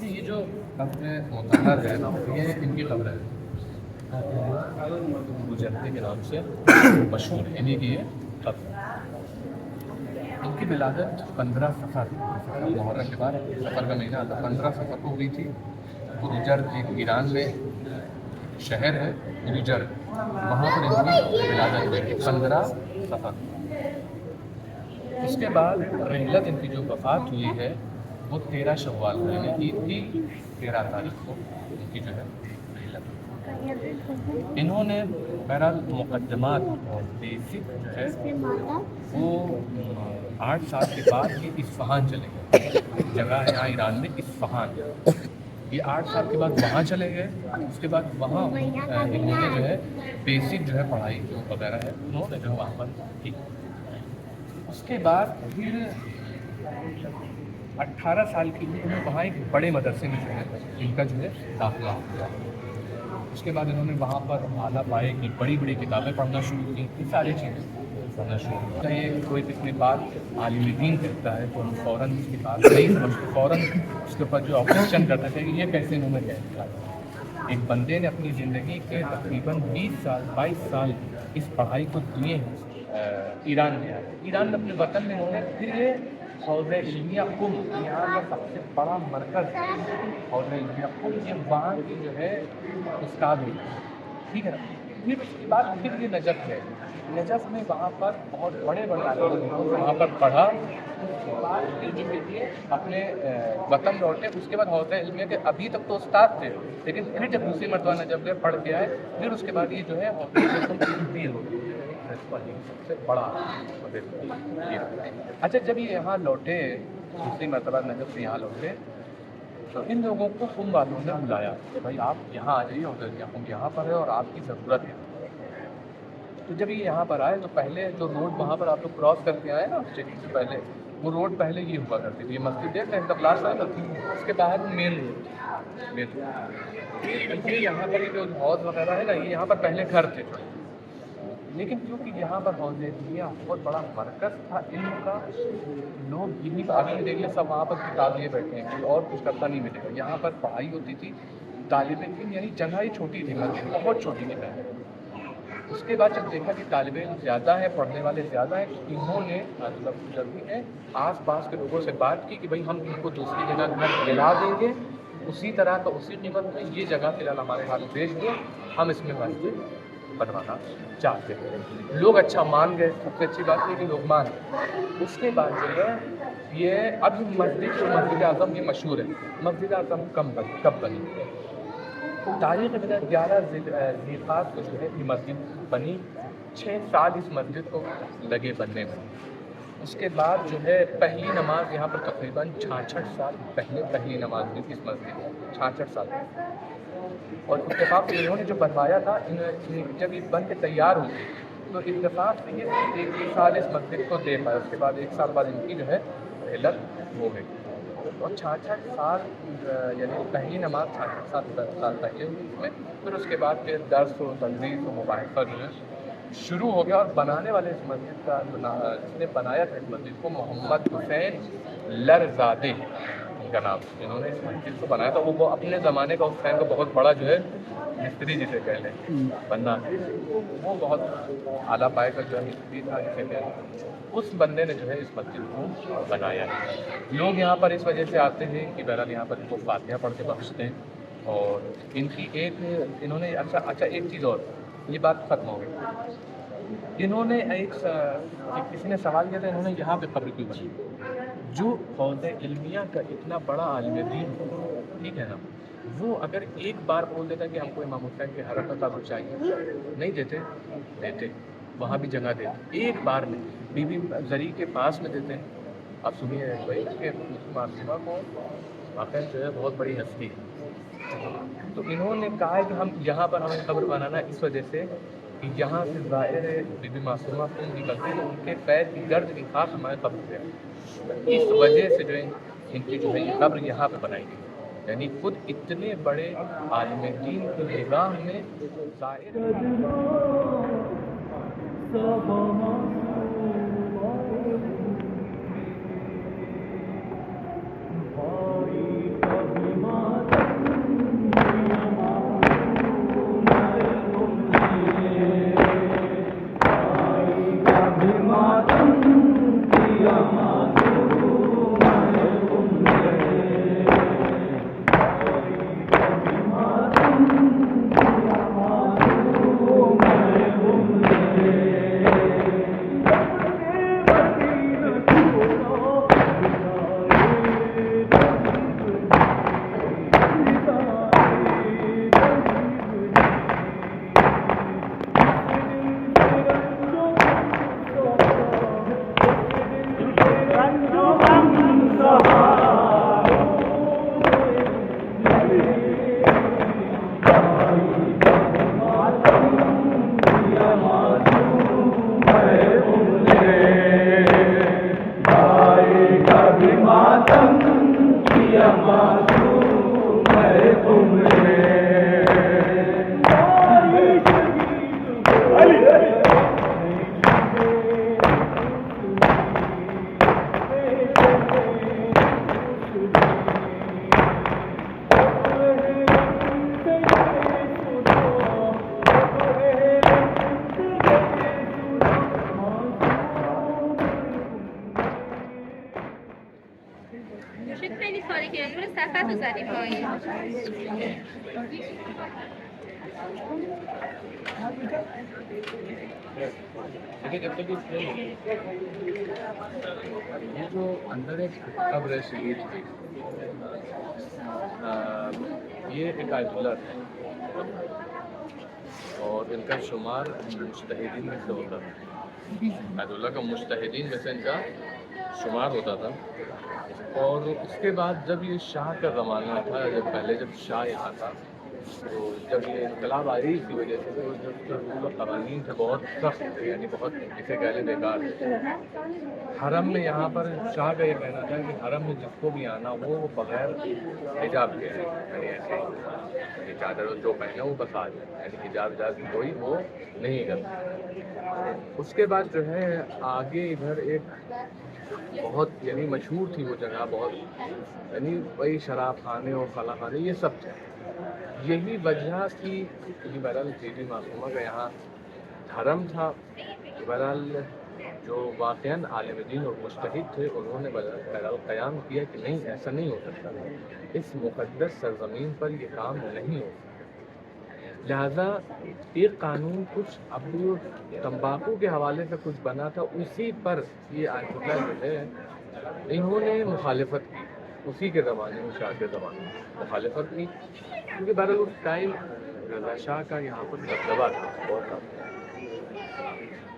یہ جو قبر مطہر ہے یہ ان کی قبر ہے، مجدد کے نام سے مشہور ہے، انہیں کی یہ قبر ہے۔ ان کی ولادت 15 صفر محرم کے بعد سفر کا مہینہ آتا 15 صفر کو ہوئی تھی۔ اریجر ایک ایران میں شہر ہے اریجر، وہاں پر ان کی ولادت ہوئی تھی 15 صفر۔ اس کے بعد رحلت ان کی جو وفات ہوئی ہے وہ 13 شوال کو، یعنی عید کی 13 تاریخ کو ان کی جو ہے رحلت۔ انہوں نے بہرحال مقدمات اور بیسک جو ہے وہ 8 سال کے بعد یہ اصفہان چلے گئے، جگہ ہے یہاں ایران میں اصفہان، یہ 8 سال کے بعد وہاں چلے گئے۔ اس کے بعد وہاں انہوں نے جو ہے بیسک جو ہے پڑھائی جو وغیرہ ہے انہوں نے جو وہاں پر کی۔ اس کے بعد پھر 18 سال کی عمر میں وہاں ایک بڑے مدرسے میں جو ہے ان کا جو ہے داخلہ ہو گیا۔ اس کے بعد انہوں نے وہاں پر اعلیٰ پائے کی بڑی بڑی کتابیں پڑھنا شروع کی، یہ ساری چیزیں پڑھنا شروع کی۔ یہ کوئی کتنی بات عالم دین کہتا ہے تو ہم فوراً اس کی بات نہیں سمجھتے، فوراً اس کے اوپر جو آبجیکشن کرتا ہے کہ یہ کیسے انہوں نے کہہ دیا۔ ایک بندے نے اپنی زندگی کے تقریباً 22 سال اس پڑھائی کو دیے ہیں ایران میں ایران میں اپنے وطن میں انہوں نے پھر یہ حوض علمیہ قم، یہاں کا سب سے بڑا مرکز حوض علمیہ قم، یہ وہاں کی جو ہے استاد ہوئی، ٹھیک ہے نا۔ پھر اس کے بعد پھر یہ نجف ہے، نجف میں وہاں پر بہت بڑے بڑے عالم وہاں پر پڑھا۔ اس کے بعد پھر جو ہے یہ اپنے وطن لوٹے۔ اس کے بعد حوض علمیہ کے ابھی تک تو استاد تھے، لیکن پھر جب دوسری مرتبہ نجف گئے پڑھ کے آئے، پھر اس کے بعد یہ جو ہے حوض علمیہ ہو گئی، سب سے بڑا۔ اچھا جب یہ یہاں لوٹے دوسری مرتبہ نجف سے یہاں لوٹے تو ان لوگوں کو قم والوں نے بلایا کہ بھائی آپ یہاں آ جائیے، قم یہاں پر ہے اور آپ کی ضرورت ہے۔ تو جب یہ یہاں پر آئے تو پہلے جو روڈ وہاں پر آپ لوگ کراس کر کے آئے نا سٹی سے پہلے، وہ روڈ پہلے یہ ہوا کرتی تھی، یہ مسجد دیکھ رہے ہیں لاسٹ ٹائم تھی، اس کے باہر مین روڈ یہ یہاں پر جو حوض وغیرہ ہے نا یہ یہاں پر پہلے گھر تھے، لیکن کیونکہ یہاں پر حوض علمیہ بہت بڑا مرکز تھا علم کا، لوگ یہیں پر ابھی دیکھ لیں سب وہاں پر کتاب لیے بیٹھے ہیں، کوئی اور کچھ کرتا نہیں ملے گا۔ یہاں پر پڑھائی ہوتی تھی، طالب علم یعنی جگہ ہی چھوٹی تھی، مسجد بہت چھوٹی تھی پہلے۔ اس کے بعد جب دیکھا کہ طالب علم زیادہ ہے، پڑھنے والے زیادہ ہیں، تو انہوں نے مطلب ضروری ہے آس پاس کے لوگوں سے بات کی کہ بھائی ہم ان کو دوسری جگہ گھر دلا دیں گے، اسی طرح کا اسی قیمت میں یہ جگہ فی الحال ہمارے ہاتھ بھیج دو، ہم اس میں مسجد بنوانا چاہتے ہیں۔ لوگ اچھا مان گئے، سب سے اچھی بات یہ کہ لوگ مان گئے۔ اس کے بعد جو ہے یہ اب مسجد اعظم یہ مشہور ہے، مسجد اعظم کب بنی؟ تاریخ میں 11 ذیقعات کو جو ہے یہ مسجد بنی، 6 سال اس مسجد کو لگے بننے میں۔ اس کے بعد جو ہے پہلی نماز یہاں پر تقریباً 66 سال پہلے پہلی نماز ہوئی تھی اس مسجد میں، 66 سال پہلے۔ اور اتفاق سے انہوں نے جو بنوایا تھا جب یہ بن کے تیار ہوئی تو اتفاق سے یہ 1 سال اس مسجد کو دے پائے، اس کے بعد 1 سال بعد ان کی جو ہے رحلت ہو گئی۔ اور 66 سال یعنی پہلی نماز 66 سال پہلے ہوئی اس میں، پھر اس کے بعد پھر درس و تدریس و مباحثہ جو ہے شروع ہو گیا۔ اور بنانے والے اس مسجد کا جس نے بنایا تھا اس مسجد کو محمد حسین لرزادے کا نام، انہوں نے اس مسجد کو بنایا تھا۔ وہ اپنے زمانے کا اس ٹائم کا بہت بڑا جو ہے مستری جسے کہہ لیں بننا، وہ بہت اعلیٰ پائے کا جو ہے مستری تھا جسے کہہ لیں، اس بندے نے جو ہے اس مسجد کو بنایا ہے۔ لوگ یہاں پر اس وجہ سے آتے ہیں کہ بہرحال یہاں پر ان کو فاتحہ پڑھ کے بخشتے ہیں۔ اور ان کی انہوں نے اچھا ایک چیز اور، یہ بات ختم ہو گئی، انہوں نے کسی نے سوال کیا تھا انہوں نے یہاں پہ قبر کیوں بنی؟ جو حوض علمیہ کا اتنا بڑا عالم دین، ٹھیک ہے نا، وہ اگر ایک بار بول دیتا کہ ہم کو امام حسین کے حرم کا قبر چاہیے، نہیں دیتے وہاں بھی جگہ دیتے، ایک بار میں بی بی زری کے پاس میں دیتے ہیں۔ اب سنیے بھائی کہ معصومہ کو واقعہ جو ہے بہت بڑی ہستی ہے، تو انہوں نے کہا ہے کہ ہم یہاں پر ہمیں قبر بنانا اس وجہ سے کہ یہاں سے ظاہر ہے بی بی معصومہ کو نکلتے ہیں، ان کے پیر کی گرد کی خاص ہمارے قبر پہ، اس وجہ سے جو ہے ان کی جو ہے یہ قبر یہاں پہ بنائی گئی۔ یعنی خود اتنے بڑے عالم دین کی نگاہ میں ظاہر خیلی سالی که نور سفر رو زدی پایین. یہ جو اندر ایک قبر ہے شہید کی، یہ ایک آیت اللہ ہے اور ان کا شمار مجتہدین میں سے ہوتا تھا. آیت اللہ کا مجتہدین میں سے ان کا شمار ہوتا تھا. اور اس کے بعد جب یہ شاہ کا زمانہ تھا، جب شاہ یہاں تھا، تو جب یہ انقلاب آئی اس کی وجہ سے تو جو رول و قوانین تھے بہت سخت تھے، یعنی بہت اسے کہہ لیں بیکار تھے. حرم میں یہاں پر شاہ کا یہ کہنا تھا کہ حرم میں جس کو بھی آنا ہو وہ بغیر حجاب کے ہے، یعنی ایسے چادر جو پہنے وہ بس آ جائے، یعنی حجاب کی کوئی وہ نہیں کرتا. اس کے بعد جو ہے آگے ادھر ایک بہت یعنی مشہور تھی وہ جگہ، بہت یعنی وہی شراب خانے اور خلا خانے یہ سب تھے. یہی وجہ کی بہرحال بی بی معصومہ کا یہاں حرم تھا. بہرحال جو واقعاً عالم دین اور مجتہد تھے انہوں نے بہرحال قیام کیا کہ نہیں ایسا نہیں ہو سکتا، اس مقدس سرزمین پر یہ کام نہیں ہو. لہذا ایک قانون کچھ اب تمباکو کے حوالے سے کچھ بنا تھا، اسی پر یہ آیت اللہ جو ہے انہوں نے مخالفت کی. اسی کے زمانے میں شاہ کے زمانے میں مخالفت کی، کیونکہ بہرحال اس ٹائم رضا شاہ کا یہاں پر دبدبہ تھا بہت زیادہ.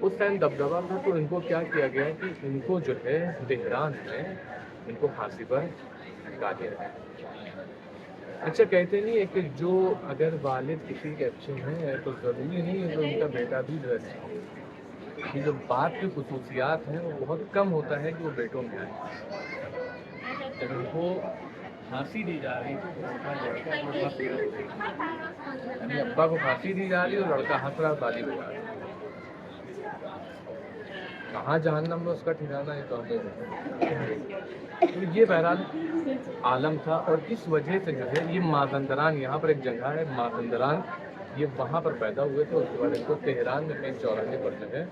اس ٹائم دبدبہ تھا تو ان کو کیا کیا گیا کہ ان کو جو ہے تہران میں ان کو پھانسی پر لٹکا دیا گیا. اچھا کہتے نہیں ہے کہ جو اگر والد کسی کے اچھے ہیں تو ضروری نہیں ہے کہ ان کا بیٹا بھی جو ہے کہ جو باپ کی خصوصیات ہیں وہ بہت کم ہوتا ہے کہ وہ بیٹوں میں آئے. جب ان کو پھانسی دی جا رہی تھی یعنی ابا کو پھانسی دی جا رہی اور لڑکا ہنس رہا تالی بجا رہا. کہاں جہنم میں اس کا ٹھکانا ہے تو تو یہ بہرحال عالم تھا. اور اس وجہ سے جو ہے یہ مازندران یہاں پر ایک جگہ ہے مازندران، یہ وہاں پر پیدا ہوئے تھے. اس کے بعد ان کو تہران میں پیر چوراہے پر جو ہے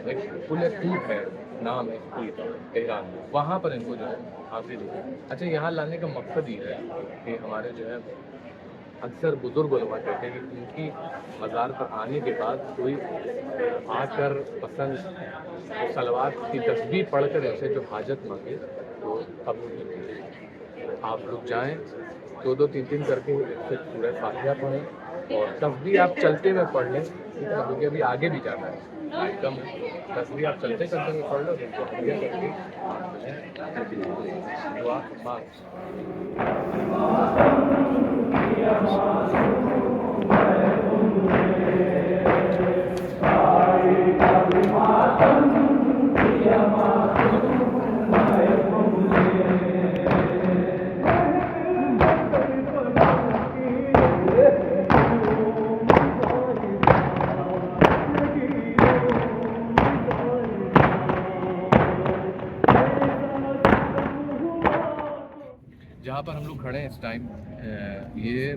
ایک پل کوٹ ہے، نام ہے پل کا تہران میں، وہاں پر ان کو جو ہے پھانسی دی. اچھا یہاں لانے کا مقصد یہ ہے کہ ہمارے جو ہے اکثر بزرگ علماء کہتے ہیں کہ ان کی مزار پر آنے کے بعد کوئی آ کر پسند صلوات کی تسبیح پڑھ کر ایسے جو حاجت مانگے تو قبول ہوتی ہے. آپ لوگ جائیں 2-2-3 کر کے سورہ فاتحہ پڑھیں اور تسبیح آپ چلتے میں پڑھ لیں، کیونکہ ابھی آگے بھی جانا ہے کم تسبیح آپ چلتے چلتے میں پڑھ لو تو دعا مانگ. جہاں پر ہم لوگ کھڑے ہیں اس ٹائم یہ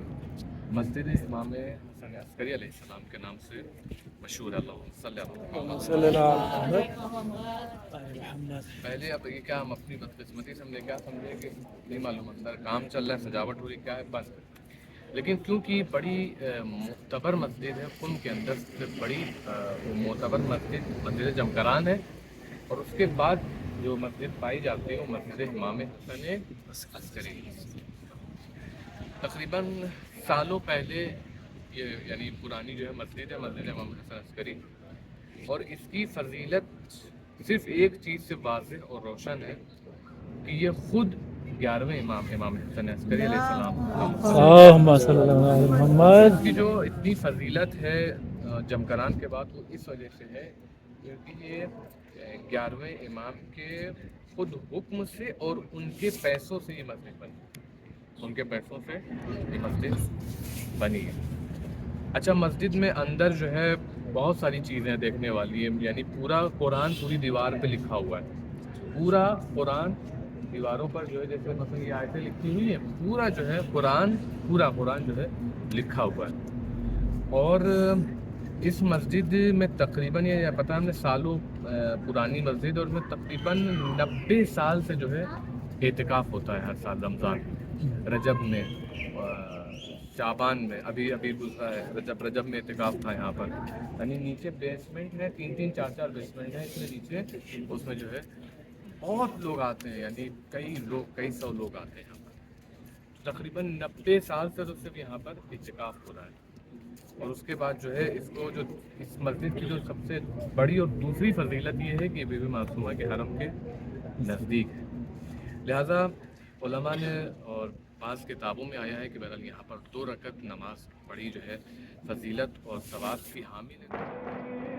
مسجد امام حسن عسکری علیہ السلام کے نام سے مشہور ہے. اللہ صلی اللہ علیہ وسلم. پہلے اب یہ کیا ہم اپنی بدقسمتی سمجھے, کیا سمجھے کہ نہیں معلوم اندر کام چل رہا ہے, سجاوٹ ہو رہی, کیا ہے بند. لیکن کیونکہ بڑی معتبر مسجد ہے, قم کے اندر سے بڑی معتبر مسجد جمکران ہے, اور اس کے بعد جو مسجد پائی جاتی ہے وہ مسجد امام حسن عسکری. تقریباً سالوں پہلے یہ یعنی پرانی جو ہے مسجد امام حسن عسکری, اور اس کی فضیلت صرف ایک چیز سے واضح اور روشن ہے کہ یہ خود 11ویں امام حسن عسکری علیہ السلام. اس کی جو اتنی فضیلت ہے جمکران کے بعد وہ اس وجہ سے ہے کیونکہ یہ 11ویں امام کے خود حکم سے اور ان کے پیسوں سے یہ مسجد بنی, ان کے پیسوں سے یہ مسجد بنی ہے. اچھا, مسجد میں اندر جو ہے بہت ساری چیزیں دیکھنے والی ہیں, یعنی پورا قرآن پوری دیوار پہ لکھا ہوا ہے, پورا قرآن دیواروں پر جو ہے جیسے مثلا یہ آیتیں لکھی ہوئی ہیں, پورا جو ہے پورا قرآن جو ہے لکھا ہوا ہے. اور اس مسجد میں تقریباً یہ پتہ ہم نے سالوں پرانی مسجد, اور میں تقریباً 90 سال سے جو ہے اعتکاف ہوتا ہے ہر سال رمضان, رجب میں, شعبان میں. ابھی گزرا ہے رجب میں اعتکاف تھا یہاں پر. یعنی نیچے بیسمنٹ ہے, 3 4 بیسمنٹ ہے اس میں نیچے, اس میں جو ہے بہت لوگ آتے ہیں, یعنی کئی سو لوگ آتے ہیں یہاں پر. تقریباً 90 سال سے تو صرف یہاں پر اعتکاف ہو رہا ہے. اور اس کے بعد جو ہے اس مسجد کی جو سب سے بڑی اور دوسری فضیلت یہ ہے کہ یہ بی بی معصومہ کے حرم کے نزدیک ہے. لہٰذا علماء نے اور بعض کتابوں میں آیا ہے کہ بہرحال یہاں پر 2 رکعت نماز پڑھی جو ہے فضیلت اور ثواب کی حامل ہے.